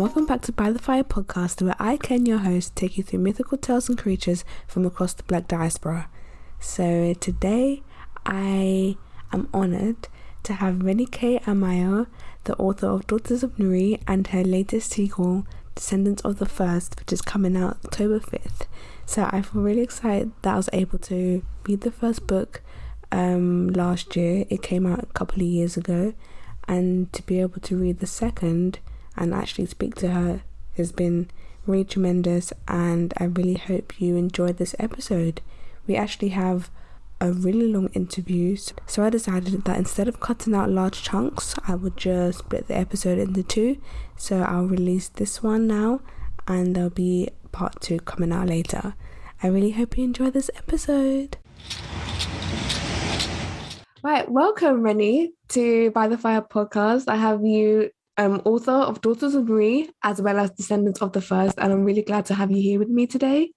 welcome back to By the Fire podcast, where I, Ken, your host, take you through mythical tales and creatures from across the Black diaspora. So today, I am honoured to have Reni K. Amayo, the author of Daughters of Nri, and her latest sequel, Descendants of the First, which is coming out October 5th. So I feel really excited that I was able to read the first book last year. It came out a couple of years ago, and to be able to read the second and actually speak to her has been really tremendous, and I really hope you enjoyed this episode. We actually have a really long interview, so I decided that instead of cutting out large chunks, I would just split the episode into two. So I'll release this one now, and there'll be part 2 coming out later. I really hope you enjoy this episode. Right, welcome Reni to By the Fire podcast. I have you author of Daughters of Nri as well as Descendants of the First, and I'm really glad to have you here with me today.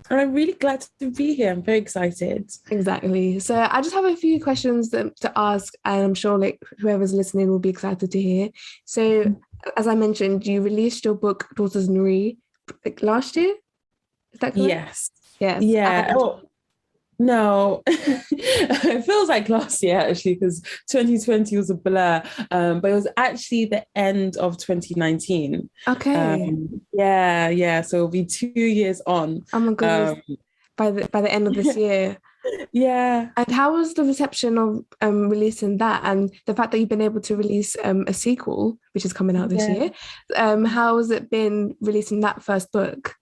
I'm really glad to be here. I'm very excited. Exactly. So I just have a few questions to ask, and I'm sure like whoever's listening will be excited to hear. So as I mentioned, you released your book Daughters of Nri last year. Is that correct? Yes. Yes. Yeah. No, it feels like last year actually, because 2020 was a blur, but it was actually the end of 2019. Okay. Yeah. So it'll be 2 years on. Oh my goodness. By the end of this year. Yeah. And how was the reception of releasing that, and the fact that you've been able to release a sequel, which is coming out this year? How has it been releasing that first book?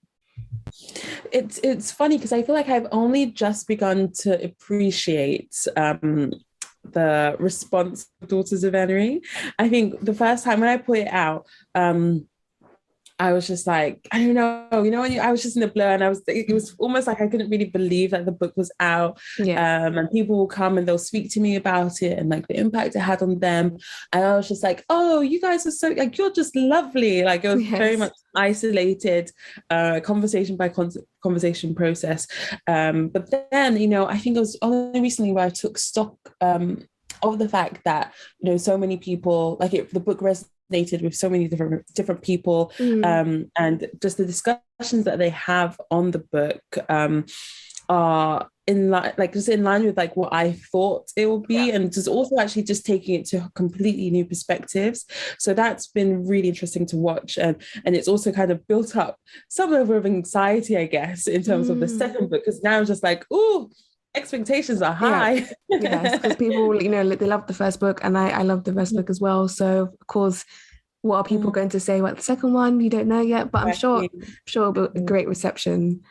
It's funny because I feel like I've only just begun to appreciate the response of Daughters of Nri. I think the first time when I put it out, I was just like, I don't know, I was just in a blur, and it was almost like I couldn't really believe that the book was out. And people will come and they'll speak to me about it and like the impact it had on them. And I was just like, oh, you guys are so, like, you're just lovely. Like, it was very much isolated, conversation by conversation process. But then, I think it was only recently where I took stock of the fact that, so many people, the book resonated with so many different people, and just the discussions that they have on the book are in line with like what I thought it would be, and just also actually just taking it to completely new perspectives. So that's been really interesting to watch, and it's also kind of built up some level of anxiety, I guess, in terms of the second book, because now I'm just like, ooh, expectations are high. Yes, because people, they love the first book, and I love the first book as well. So of course, what are people going to say about the second one? You don't know yet, but I'm sure it'll be a great reception.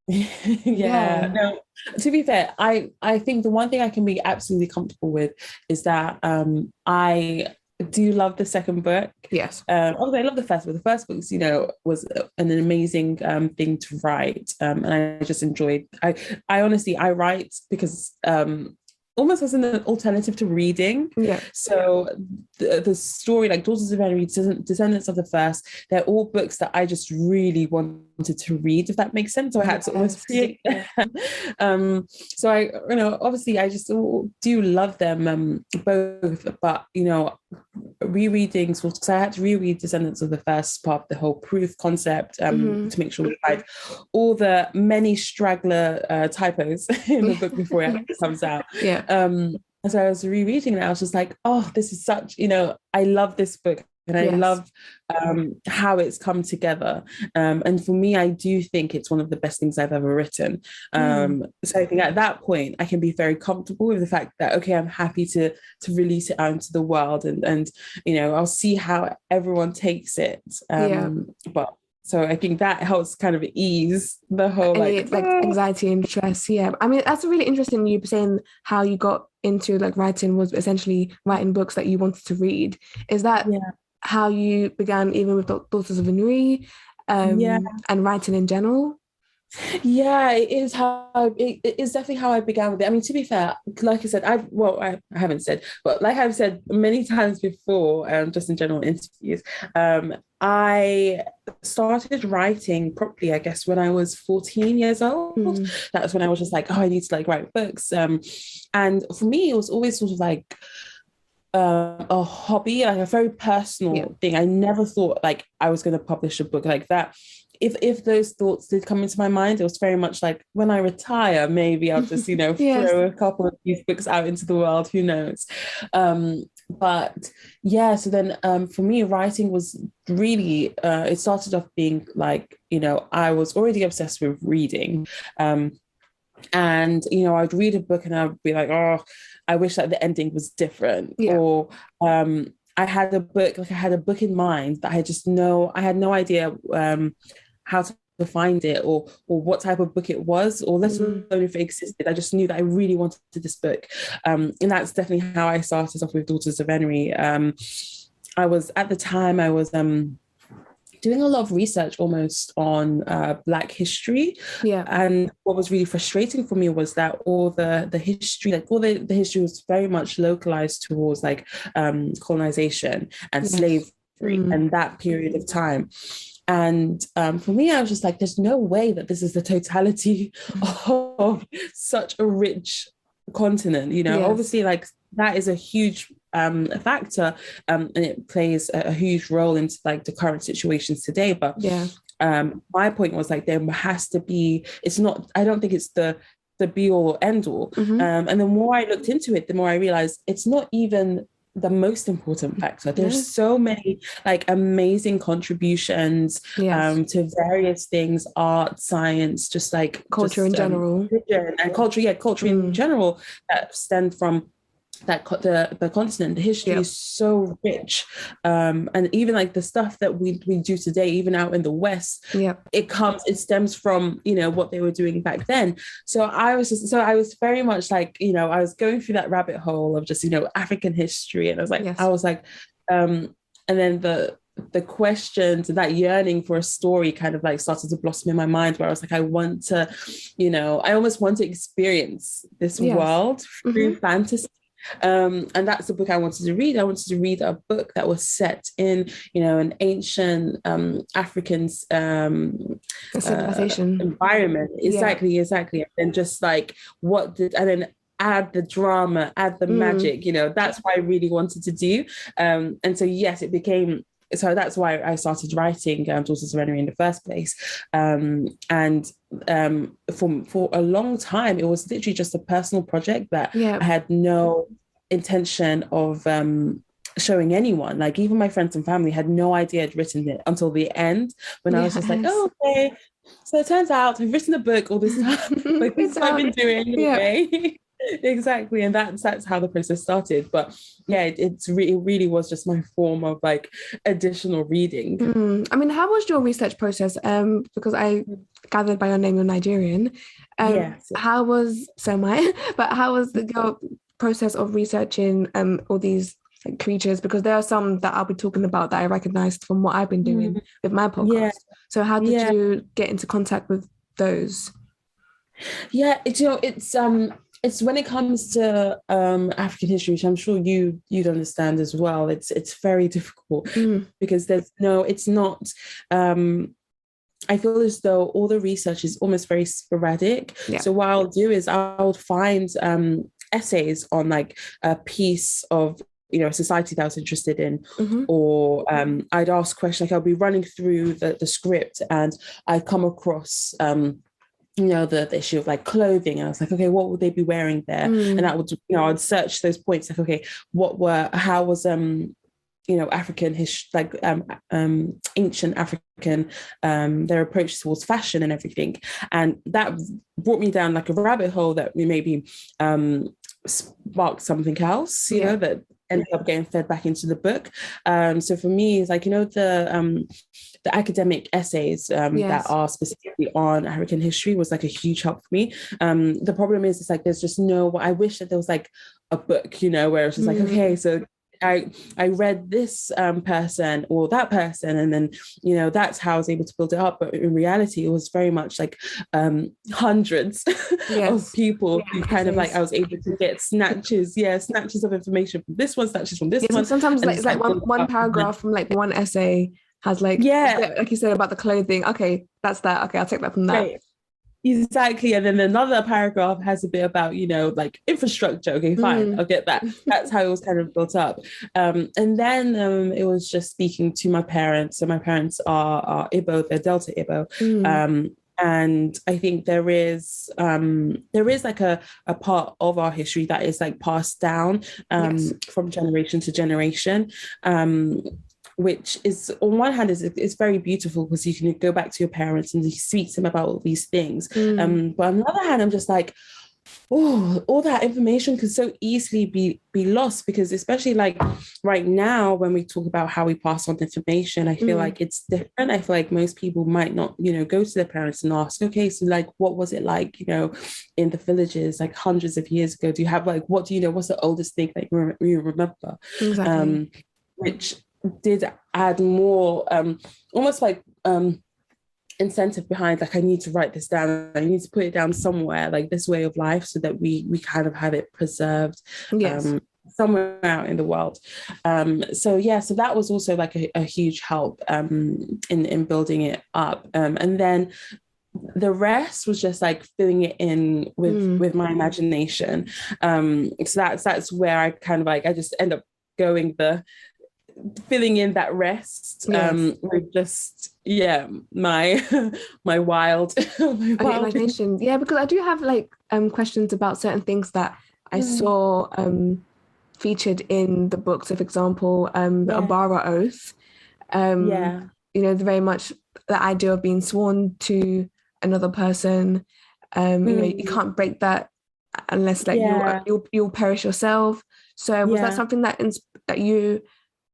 No, to be fair, I think the one thing I can be absolutely comfortable with is that I do love the second book. Yes. Although I love the first book. The first book, was an amazing thing to write. And I just enjoyed. I honestly write because almost as an alternative to reading. Yeah. So the story, like Daughters of Nri, Descendants of the First, they're all books that I just really wanted to read, if that makes sense. So I had to almost create them. So I, obviously I just do love them both, but rereadings, because I had to reread Descendants of the First, part of the whole proof concept, to make sure we had all the many straggler typos in the book before it comes out. And so I was rereading it, and I was just like, oh, this is such, I love this book, and I love how it's come together. And for me, I do think it's one of the best things I've ever written. So I think at that point, I can be very comfortable with the fact that, okay, I'm happy to release it out into the world, and I'll see how everyone takes it. But so I think that helps kind of ease the whole anxiety and stress. Yeah, I mean, that's really interesting. You saying how you got into writing was essentially writing books that you wanted to read. Is that how you began, even with Daughters of Nri, and writing in general? Yeah, it is definitely how I began with it. I mean, to be fair, like I said, I haven't said, but like I've said many times before, just in general interviews, I started writing properly, I guess, when I was 14 years old. That's when I was just like, oh, I need to write books. And for me, it was always sort of like, a hobby, like a very Yeah. personal thing. I never thought like I was going to publish a book like that. If those thoughts did come into my mind, it was very much like when I retire, maybe I'll just, Yes. throw a couple of these books out into the world. Who knows? But yeah, so then for me, writing was really it started off being like, I was already obsessed with reading. And I'd read a book and I'd be like, oh, I wish that the ending was different. Yeah. Or I had a book in mind that I had no idea how to find it, or what type of book it was, or let alone if it existed. I just knew that I really wanted this book. And that's definitely how I started off with Daughters of Nri. At the time I was doing a lot of research almost on Black history. Yeah. And what was really frustrating for me was that all the history, like all the history was very much localized towards like colonization and Yes. slavery and that period of time. And for me, I was just like, there's no way that this is the totality of such a rich continent. Yes. Obviously, like that is a huge factor, and it plays a huge role into like the current situations today. But Yeah. my point was like there has to be. It's not. I don't think it's the be all or end all. And the more I looked into it, the more I realized it's not even the most important factor. There's so many like amazing contributions to various things, art, science, just like culture in general, and culture in general that stem from the continent. The history is so rich, and even like the stuff that we do today, even out in the West, it stems from what they were doing back then. So I was very much like I was going through that rabbit hole of just African history, and I was like, and then the questions and that yearning for a story kind of like started to blossom in my mind, where I was like, I almost want to experience this world through fantasy. And that's the book I wanted to read. I wanted to read a book that was set in, an ancient African civilization environment. Exactly. And just like and then add the drama, add the magic. That's what I really wanted to do. And so yes, it became. So that's why I started writing Daughters of Nri in the first place. And for a long time, it was literally just a personal project that I had no intention of showing anyone. Like even my friends and family had no idea I'd written it until the end, when I was just like, oh, okay. So it turns out I've written a book all this time. Like this is what I've been doing anyway. Exactly. And that's how the process started. But yeah, it really was just my form of like additional reading. I mean, how was your research process? Because I gathered by your name you're Nigerian. How was your process of researching all these like creatures? Because there are some that I'll be talking about that I recognized from what I've been doing with my podcast. So how did you get into contact with those? Yeah, it's when it comes to African history, which I'm sure you'd understand as well. It's very difficult because it's not. I feel as though all the research is almost very sporadic. Yeah. So what I'll do is I'll find essays on like a piece of a society that I was interested in, or I'd ask questions. Like I'll be running through the script and I'd come across the issue of like clothing, and I was like, okay, what would they be wearing there? And that would I'd search those points, like, okay, how was African history, like ancient African, their approach towards fashion and everything. And that brought me down like a rabbit hole that maybe sparked something else, that ended up getting fed back into the book. So for me, it's like, the academic essays that are specifically on African history was like a huge help for me. The problem is, it's like, there's just I wish that there was like a book, where it's just like, okay, so I read this person or that person, and then that's how I was able to build it up. But in reality, it was very much like hundreds of people who kind of like I was able to get snatches of information from this one, snatches from this one. Sometimes it's like one paragraph from like one essay has like you said about the clothing. Okay, that's that. Okay, I'll take that from that. Right. Exactly. And then another paragraph has a bit about, like infrastructure. Okay, fine. I'll get that. That's how it was kind of built up. And then it was just speaking to my parents. So my parents are Igbo, they're Delta Igbo. And I think there is like a part of our history that is like passed down from generation to generation. Which is on one hand is very beautiful because you can go back to your parents and you speak to them about all these things. But on the other hand, I'm just like, oh, all that information could so easily be lost, because especially like right now when we talk about how we pass on information, I feel like it's different. I feel like most people might not, go to their parents and ask, okay, so like what was it like, in the villages like hundreds of years ago? Do you have like, what do you know? What's the oldest thing that you remember? Exactly. Which did add more almost like incentive behind, like I need to write this down, I need to put it down somewhere, like this way of life, so that we kind of have it preserved somewhere out in the world. So that was also like a huge help in building it up, and then the rest was just like filling it in with my imagination. So that's where I kind of like, I just end up going filling in that rest with just my my wild imagination. Yeah, because I do have like questions about certain things that I saw featured in the book. So for example, the Abara oath, very much the idea of being sworn to another person. You can't break that unless like you'll perish yourself. So was that something that you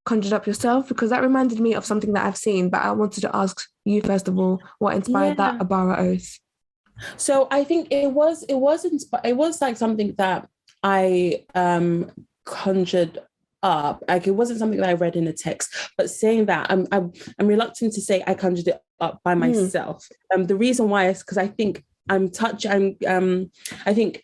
conjured up yourself? Because that reminded me of something that I've seen, but I wanted to ask you first of all, what inspired that Abara oath? So I think it was like something that I conjured up. Like it wasn't something that I read in a text, but saying that I'm reluctant to say I conjured it up by myself. The reason why is because I think I think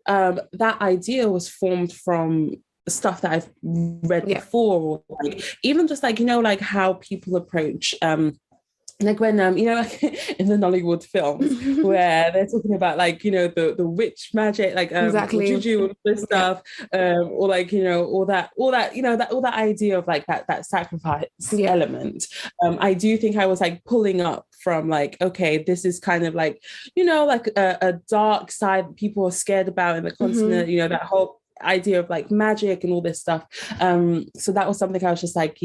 that idea was formed from stuff that I've read before, or like even just like like how people approach like when like in the Nollywood films where they're talking about like the witch magic, like juju and this stuff, or like all that that idea of like that sacrifice element. I do think I was like pulling up from like, okay, this is kind of like like a dark side people are scared about in the continent, that whole idea of like magic and all this stuff. So that was something I was just like,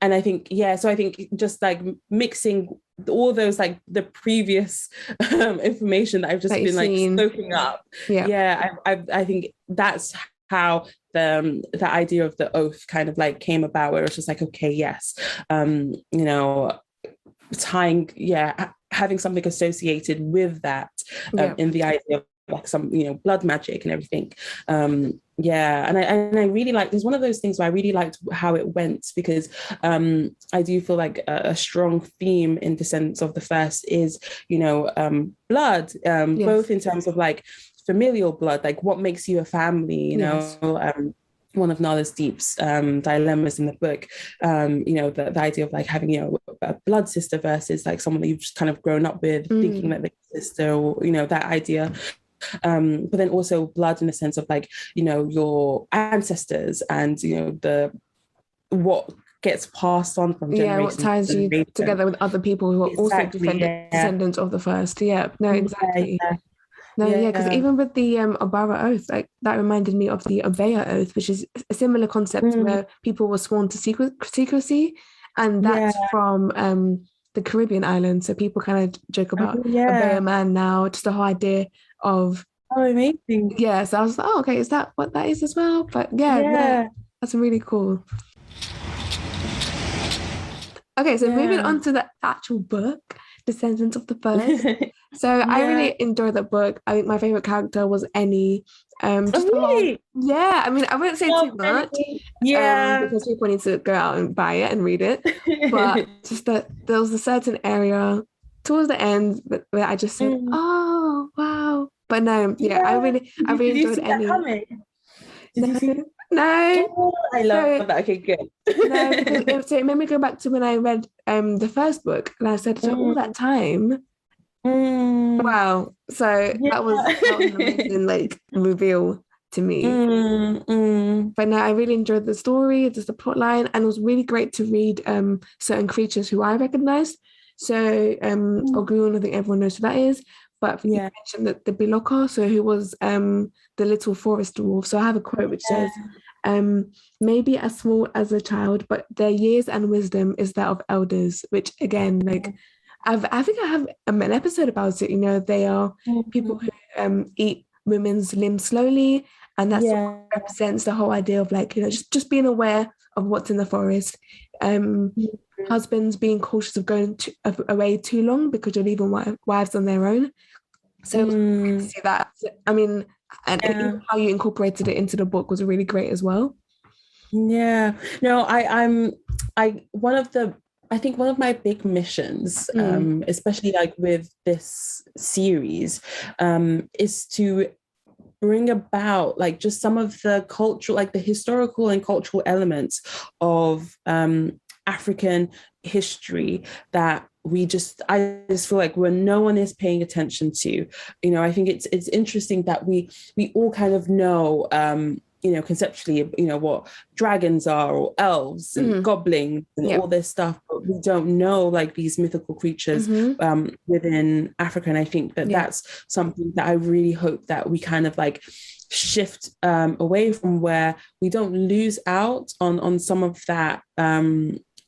and I think, so I think just like mixing all those like the previous information that I've just been like soaking up. I think that's how the idea of the oath kind of like came about, where it's just like, okay, yes, tying, having something associated with that in the idea of like some blood magic and everything. And I really like, there's one of those things where I really liked how it went, because I do feel like a strong theme in Descendants of the First is blood, both in terms of like familial blood, like what makes you a family, one of Nala's Deep's dilemmas in the book, the idea of like having, a blood sister versus like someone that you've just kind of grown up with, thinking that they're sister, or, that idea. But then also blood in the sense of like, your ancestors and, what gets passed on from generation what ties you together with other people who are also descendants of the first. Exactly. Because even with the Abara oath, like that reminded me of the Obeya oath, which is a similar concept where people were sworn to secrecy, and that's from the Caribbean islands. So people kind of joke about Obeya man now, just the whole idea of amazing. So I was like, okay, is that what that is as well? But that's really cool. Okay, so moving on to the actual book, Descendants of the First. So I really enjoyed that book. I think my favorite character was Eni. Really? I mean, I wouldn't say too much. Because people need to go out and buy it and read it. But just that there was a certain area towards the end where I just said, "Oh, wow!" But no, I really enjoyed Eni. Did you see? No. Oh, I love that. Okay, good. No, because it made me go back to when I read the first book, and I said, so all that time, Mm, Wow. So yeah. that was an amazing like reveal to me. Mm. But no, I really enjoyed the story, just the plot line, and it was really great to read certain creatures who I recognized. So Ogun, I think everyone knows who that is. But you Yeah. mentioned that the Biloka, so who was the little forest wolf. So I have a quote which says, maybe as small as a child, but their years and wisdom is that of elders, which again, like I think I have an episode about it. You know, they are people Mhm. who eat women's limbs slowly, and that sort of Yeah. represents the whole idea of like, you know, just being aware of what's in the forest. Husbands being cautious of going away too long because you're leaving wives on their own. So it was really great to Mm. see that. I mean, and even Yeah. how you incorporated it into the book was really great as well. Yeah. No, I one of the I think one of my big missions, Mm, especially like with this series, is to bring about like just some of the cultural, like the historical and cultural elements of African history that I just feel like when no one is paying attention to. You know, I think it's interesting that we all kind of know you know, conceptually, you know, what dragons are or elves and mm, goblins and yeah. all this stuff, but we don't know like these mythical creatures Mm-hmm. within Africa. And I think that Yeah. that's something that I really hope that we kind of like shift away from, where we don't lose out on some of that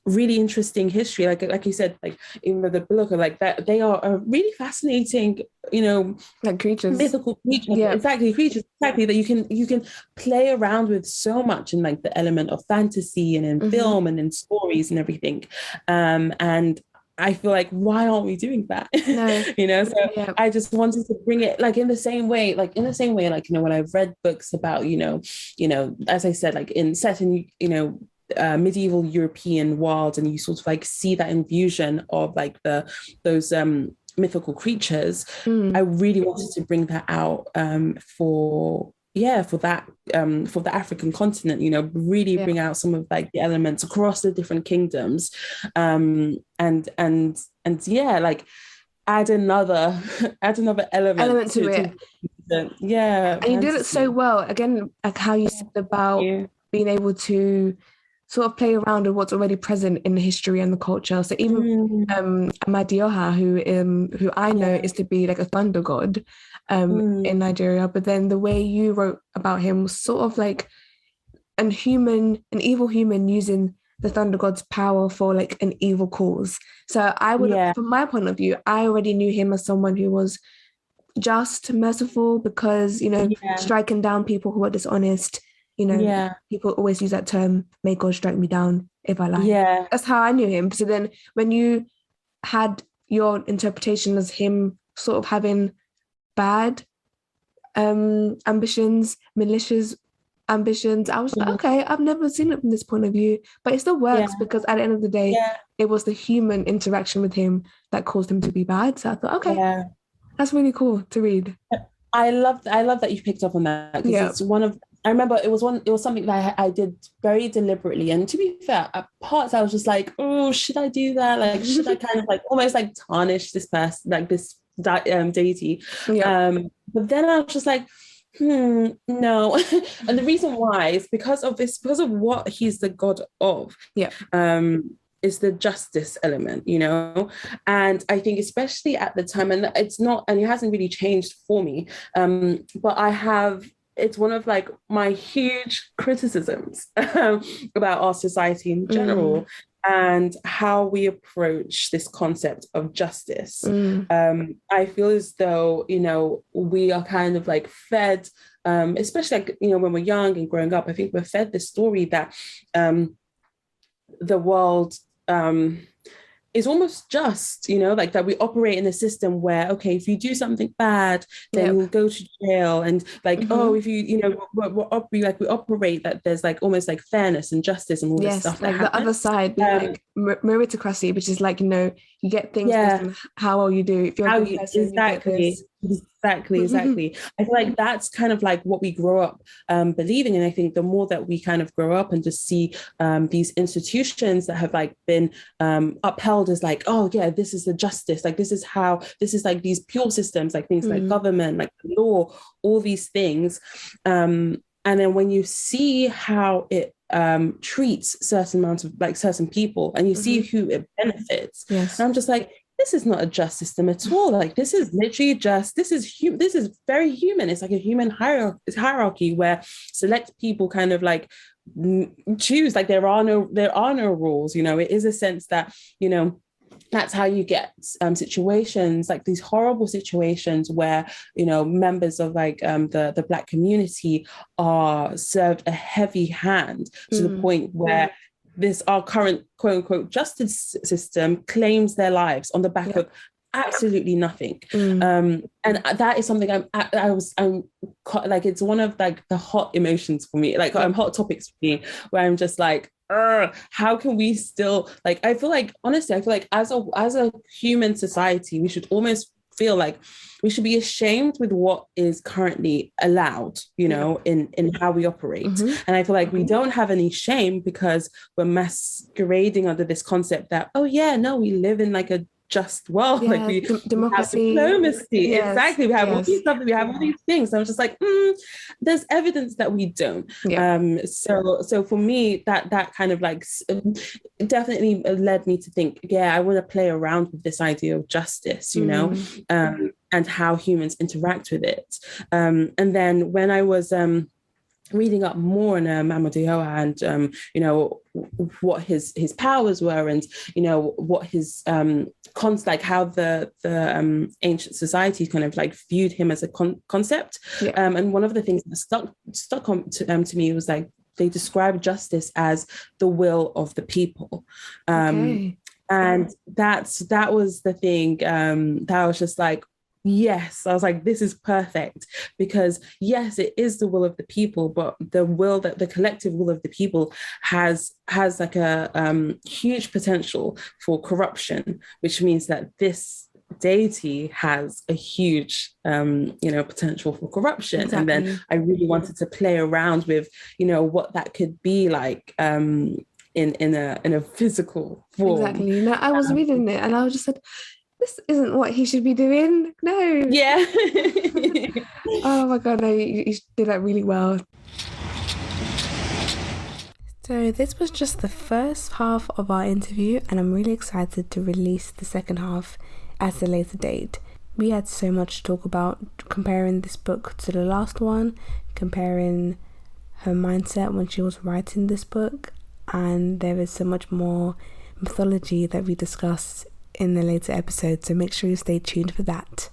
really interesting history, like you said, like even with the Beluga, like that they are a really fascinating, you know, Like creatures. mythical creatures, Yeah. exactly, creatures, exactly, that you can play around with so much in like the element of fantasy and in Mm-hmm. film and in stories and everything. And I feel like, why aren't we doing that? No. You know, so Yeah. I just wanted to bring it like in the same way, like, you know, when I've read books about, as I said, like in set in, medieval European world, and you sort of like see that infusion of like those mythical creatures. I Mm. really wanted to bring that out for the African continent, you know, really Yeah. bring out some of like the elements across the different kingdoms, and yeah, like add another add another element Element to it. to the, yeah, And you did it so fantasy. well. Again, like how you said about Yeah. being able to sort of play around with what's already present in the history and the culture. So even Mm, Amadioha, who I know yeah. is to be like a thunder god in Mm, Nigeria, but then the way you wrote about him was sort of like an evil human using the thunder god's power for like an evil cause. So I would, yeah. from my point of view, I already knew him as someone who was just merciful because, you know, Yeah. striking down people who are dishonest, you know, Yeah. people always use that term, may God strike me down if I lie. Yeah. That's how I knew him. So then when you had your interpretation as him sort of having bad ambitions, malicious ambitions, I was like, Mm, okay, I've never seen it from this point of view. But it still yeah. works because at the end of the day, Yeah. it was the human interaction with him that caused him to be bad. So I thought, okay, Yeah. that's really cool to read. I love that you picked up on that, because Yeah. it's one of I remember it was something that I did very deliberately. And to be fair, at parts I was just like, oh, should I do that? Like, should I kind of like almost like tarnish this person, like this deity? Yeah. But then I was just like, no. And the reason why is because of what he's the god of. Yeah. Is the justice element, you know. And I think especially at the time, and it hasn't really changed for me, but it's one of like my huge criticisms about our society in Mm, general, and how we approach this concept of justice. mm, I feel as though, you know, we are kind of like fed, especially like, you know, when we're young and growing up, I think we're fed this story that the world um, is almost just, you know, like that we operate in a system where, okay, if you do something bad, then yep. you'll go to jail. And like, oh, Hmm. if you know, we operate that there's like almost like fairness and justice and all this Yes, stuff that like the happens. other side being Um, like meritocracy, which is like, you know, You get things based on how well you do. If you're a good person, you get this. Exactly. I feel like that's kind of like what we grow up believing. And I think the more that we kind of grow up and just see these institutions that have like been upheld as like, oh yeah, this is the justice, like this is like these pure systems, like things like government, like law, all these things. And then when you see how it treats certain amounts of like certain people, and you see who it benefits, and I'm just like, this is not a just system at all. Like this is literally just, this is very human. It's like a human hierarchy where select people kind of like choose, like there are no rules, you know. It is a sense that, you know, that's how you get situations like these horrible situations where, you know, members of like the Black community are served a heavy hand to the point where our current quote unquote justice system claims their lives on the back of absolutely nothing. And that is something I'm like, it's one of like the hot emotions for me, like hot topics for me, where I'm just like, how can we still, like, I feel like, honestly, I feel like as a human society, we should almost feel like we should be ashamed with what is currently allowed, you know, in how we operate. And I feel like we don't have any shame because we're masquerading under this concept that, oh yeah, no, we live in like a just world, like we democracy, have diplomacy, exactly, we have all these stuff, we have all these things. So I'm just like, there's evidence that we don't. So for me, that kind of like definitely led me to think, I want to play around with this idea of justice, you know, and how humans interact with it. And then when I was reading up more on Amayo and you know, what his powers were, and you know what his like how the ancient society kind of like viewed him as a concept. And one of the things that stuck on to me was like, they describe justice as the will of the people. And that was the thing that I was just like, yes, I was like, this is perfect, because yes, it is the will of the people, but the collective will of the people has like a huge potential for corruption, which means that this deity has a huge you know, potential for corruption. And then I really wanted to play around with, you know, what that could be like in a physical form. Exactly. No, I was reading it and I was just like, this isn't what he should be doing. No. Yeah. Oh my God, no, you did that really well. So this was just the first half of our interview, and I'm really excited to release the second half at a later date. We had so much to talk about, comparing this book to the last one, comparing her mindset when she was writing this book, and there is so much more mythology that we discussed in the later episodes, so make sure you stay tuned for that.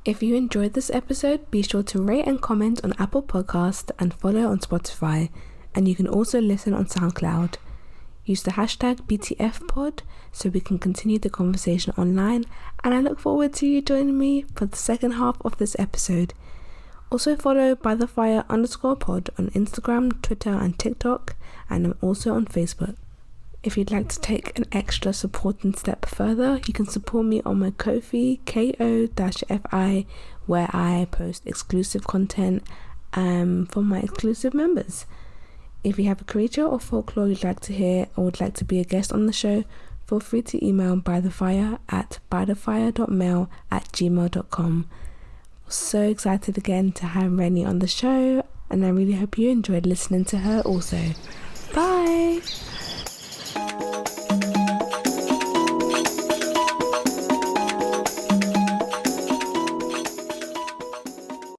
If you enjoyed this episode, be sure to rate and comment on Apple Podcast and follow on Spotify, and you can also listen on SoundCloud. Use the hashtag BTFpod so we can continue the conversation online, and I look forward to you joining me for the second half of this episode. Also follow bythefire_pod on Instagram, Twitter and TikTok, and I'm also on Facebook. If you'd like to take an extra supporting step further, you can support me on my Ko-fi, ko-fi, where I post exclusive content for my exclusive members. If you have a creature or folklore you'd like to hear or would like to be a guest on the show, feel free to email bythefire@gmail.com. So excited again to have Reni on the show, and I really hope you enjoyed listening to her also. Bye!